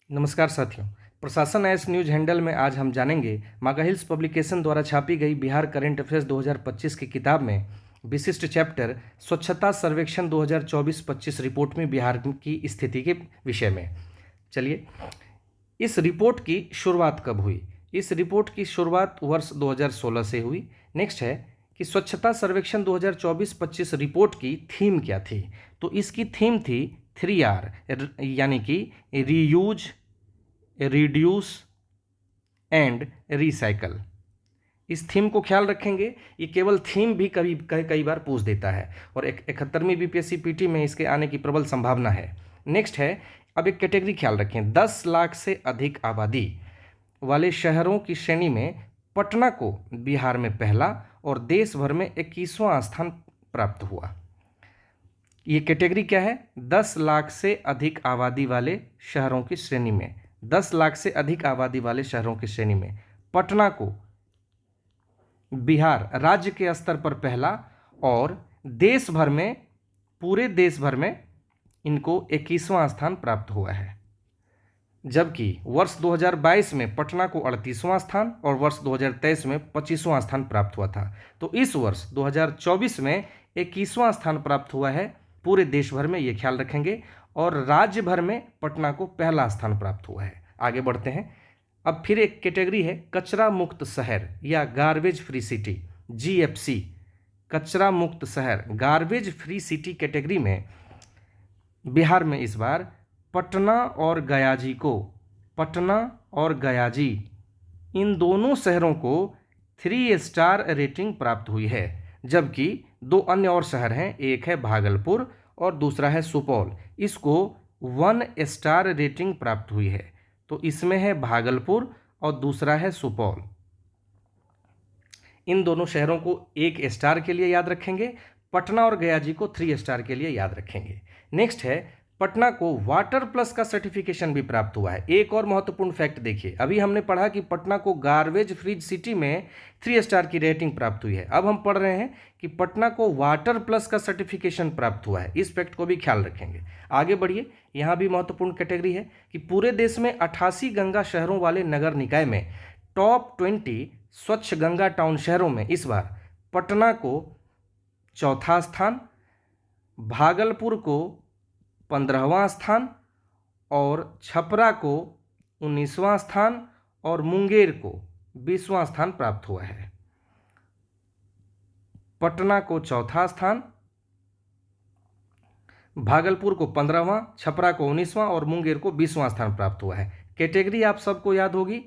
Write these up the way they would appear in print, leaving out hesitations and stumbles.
नमस्कार साथियों। प्रशासन एस न्यूज हैंडल में आज हम जानेंगे मागा हिल्स पब्लिकेशन द्वारा छापी गई बिहार करंट अफेयर्स 2025 की किताब में विशिष्ट चैप्टर स्वच्छता सर्वेक्षण 2024-25 रिपोर्ट में बिहार की स्थिति के विषय में। चलिए, इस रिपोर्ट की शुरुआत कब हुई? इस रिपोर्ट की शुरुआत वर्ष 2016 से हुई। नेक्स्ट है कि स्वच्छता सर्वेक्षण 2024-25 रिपोर्ट की थीम क्या थी? तो इसकी थीम थी 3R, यानी कि रीयूज, रिड्यूस एंड रिसाइकल। इस थीम को ख्याल रखेंगे। ये केवल थीम भी कई बार पूछ देता है और 71वीं बीपीएससी पीटी में इसके आने की प्रबल संभावना है। नेक्स्ट है, अब एक कैटेगरी ख्याल रखें। 10 लाख से अधिक आबादी वाले शहरों की श्रेणी में पटना को बिहार में पहला और देश भर में 21वां स्थान प्राप्त हुआ। ये कैटेगरी क्या है? 10 लाख से अधिक आबादी वाले शहरों की श्रेणी में, 10 लाख से अधिक आबादी वाले शहरों की श्रेणी में पटना को बिहार राज्य के स्तर पर पहला और देश भर में, पूरे देश भर में इनको 21वां स्थान प्राप्त हुआ है। जबकि वर्ष 2022 में पटना को 38वां स्थान और वर्ष 2023 में 25वां स्थान प्राप्त हुआ था। तो इस वर्ष 2024 में 21वां स्थान प्राप्त हुआ है पूरे देश भर में, ये ख्याल रखेंगे। और राज्य भर में पटना को पहला स्थान प्राप्त हुआ है। आगे बढ़ते हैं। अब फिर एक कैटेगरी है कचरा मुक्त शहर या गार्बेज फ्री सिटी, GFC, कचरा मुक्त शहर, गार्बेज फ्री सिटी कैटेगरी में बिहार में इस बार पटना और गयाजी इन दोनों शहरों को 3 स्टार रेटिंग प्राप्त हुई है। जबकि दो अन्य और शहर हैं, एक है भागलपुर और दूसरा है सुपौल, इसको 1 स्टार रेटिंग प्राप्त हुई है। तो इसमें है भागलपुर और दूसरा है सुपौल। इन दोनों शहरों को 1 स्टार के लिए याद रखेंगे, पटना और गयाजी को 3 स्टार के लिए याद रखेंगे। नेक्स्ट है, पटना को वाटर प्लस का सर्टिफिकेशन भी प्राप्त हुआ है। एक और महत्वपूर्ण फैक्ट देखिए, अभी हमने पढ़ा कि पटना को गार्बेज फ्री सिटी में 3 स्टार की रेटिंग प्राप्त हुई है। अब हम पढ़ रहे हैं कि पटना को वाटर प्लस का सर्टिफिकेशन प्राप्त हुआ है। इस फैक्ट को भी ख्याल रखेंगे। आगे बढ़िए, यहाँ भी महत्वपूर्ण कैटेगरी है कि पूरे देश में 88 गंगा शहरों वाले नगर निकाय में टॉप 20 स्वच्छ गंगा टाउन शहरों में इस बार पटना को चौथा स्थान, भागलपुर को 15वां स्थान और छपरा को 19वां स्थान और मुंगेर को 20वां स्थान प्राप्त हुआ है। पटना को चौथा स्थान, भागलपुर को 15वां, छपरा को 19वां और मुंगेर को 20वां स्थान प्राप्त हुआ है। कैटेगरी आप सबको याद होगी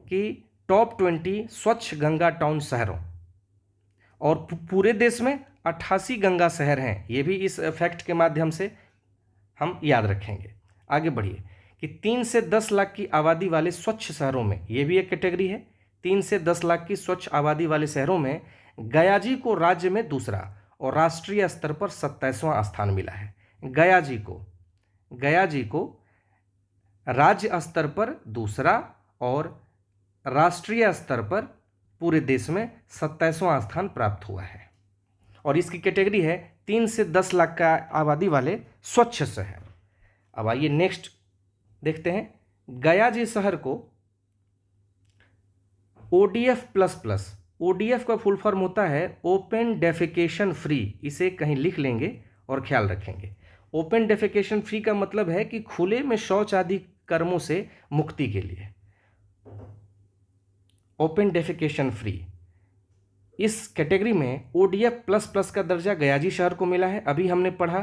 कि टॉप 20 स्वच्छ गंगा टाउन शहरों, और पूरे देश में 88 गंगा शहर हैं। ये भी इस फैक्ट के माध्यम से हम याद रखेंगे। आगे बढ़िए कि 3 से 10 लाख की आबादी वाले स्वच्छ शहरों में, ये भी एक कैटेगरी है, 3 से 10 लाख की स्वच्छ आबादी वाले शहरों में गयाजी को राज्य में दूसरा और राष्ट्रीय स्तर पर 27वां स्थान मिला है। गयाजी को राज्य स्तर पर दूसरा और राष्ट्रीय स्तर पर पूरे देश में 27वां स्थान प्राप्त हुआ है। और इसकी कैटेगरी है 3 से 10 लाख का आबादी वाले स्वच्छ शहर। अब आइए नेक्स्ट देखते हैं। गयाजी शहर को ODF++, ODF का फुल फॉर्म होता है ओपन डेफिकेशन फ्री, इसे कहीं लिख लेंगे और ख्याल रखेंगे। ओपन डेफिकेशन फ्री का मतलब है कि खुले में शौच आदि कर्मों से मुक्ति के लिए ओपन डेफिकेशन फ्री। इस कैटेगरी में ODF++ का दर्जा गयाजी शहर को मिला है। अभी हमने पढ़ा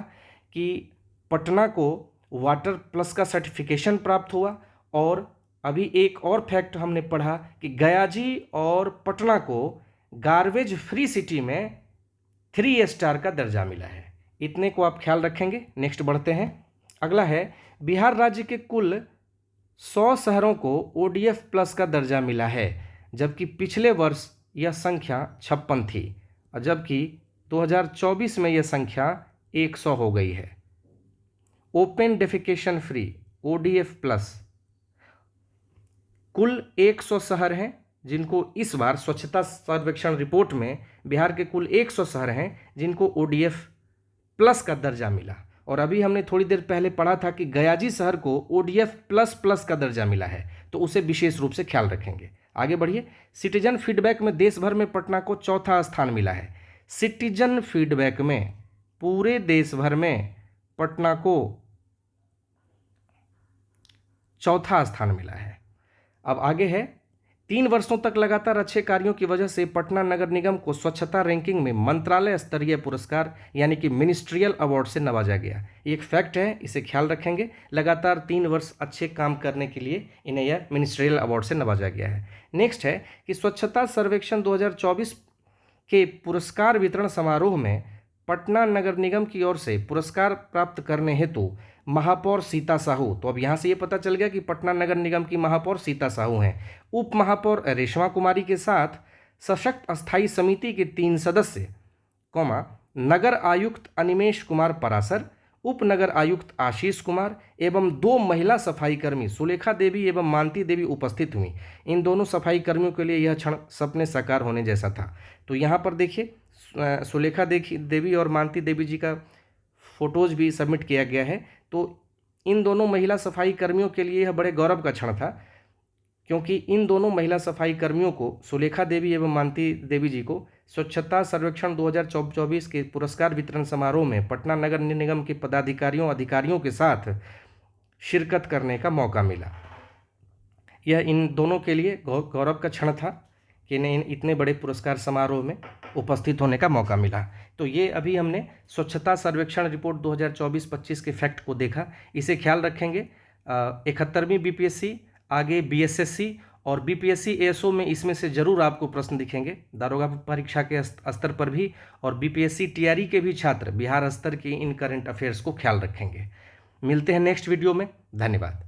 कि पटना को वाटर प्लस का सर्टिफिकेशन प्राप्त हुआ, और अभी एक और फैक्ट हमने पढ़ा कि गयाजी और पटना को गार्बेज फ्री सिटी में 3 स्टार का दर्जा मिला है। इतने को आप ख्याल रखेंगे। नेक्स्ट बढ़ते हैं। अगला है, बिहार राज्य के कुल 100 शहरों को ODF+ का दर्जा मिला है, जबकि पिछले वर्ष यह संख्या 56 थी, और जबकि 2024 में यह संख्या 100 हो गई है। ओपन डेफिकेशन फ्री ODF+, कुल 100 शहर हैं जिनको इस बार स्वच्छता सर्वेक्षण रिपोर्ट में बिहार के कुल 100 शहर हैं जिनको ODF+ का दर्जा मिला। और अभी हमने थोड़ी देर पहले पढ़ा था कि गयाजी शहर को ODF++ का दर्जा मिला है, तो उसे विशेष रूप से ख्याल रखेंगे। आगे बढ़िए। सिटीजन फीडबैक में देश भर में पटना को चौथा स्थान मिला है। सिटीजन फीडबैक में पूरे देश भर में पटना को चौथा स्थान मिला है। अब आगे है, 3 वर्षों तक लगातार अच्छे कार्यों की वजह से पटना नगर निगम को स्वच्छता रैंकिंग में मंत्रालय स्तरीय पुरस्कार यानी कि मिनिस्ट्रियल अवार्ड से नवाजा गया। एक फैक्ट है, इसे ख्याल रखेंगे। लगातार 3 वर्ष अच्छे काम करने के लिए इन्हें यह मिनिस्ट्रियल अवार्ड से नवाजा गया है। नेक्स्ट है कि स्वच्छता सर्वेक्षण 2024 के पुरस्कार वितरण समारोह में पटना नगर निगम की ओर से पुरस्कार प्राप्त करने हेतु महापौर सीता साहू, तो अब यहाँ से ये पता चल गया कि पटना नगर निगम की महापौर सीता साहू हैं, उप महापौर रेशमा कुमारी के साथ सशक्त अस्थायी समिति के 3 सदस्य, नगर आयुक्त अनिमेश कुमार परासर, उप नगर आयुक्त आशीष कुमार एवं 2 महिला सफाई कर्मी सुलेखा देवी एवं मानती देवी उपस्थित हुई। इन दोनों सफाई कर्मियों के लिए यह क्षण सपने साकार होने जैसा था। तो यहाँ पर देखिए, सुलेखा देवी और मानती देवी जी का फोटोज भी सबमिट किया गया है। तो इन दोनों महिला सफाई कर्मियों के लिए यह बड़े गौरव का क्षण था, क्योंकि इन दोनों महिला सफाई कर्मियों को, सुलेखा देवी एवं मानती देवी जी को, स्वच्छता सर्वेक्षण 2024 के पुरस्कार वितरण समारोह में पटना नगर निगम के अधिकारियों के साथ शिरकत करने का मौका मिला। यह इन दोनों के लिए गौरव का क्षण था कि इन्हें इतने बड़े पुरस्कार समारोह में उपस्थित होने का मौका मिला। तो ये अभी हमने स्वच्छता सर्वेक्षण रिपोर्ट 2024-25 के फैक्ट को देखा, इसे ख्याल रखेंगे। 71वीं BPSC, आगे BSSC और BPSC ASO में इसमें से जरूर आपको प्रश्न दिखेंगे। दारोगा परीक्षा के स्तर पर भी और BPSC TRE के भी छात्र बिहार स्तर के इन करंट अफेयर्स को ख्याल रखेंगे। मिलते हैं नेक्स्ट वीडियो में। धन्यवाद।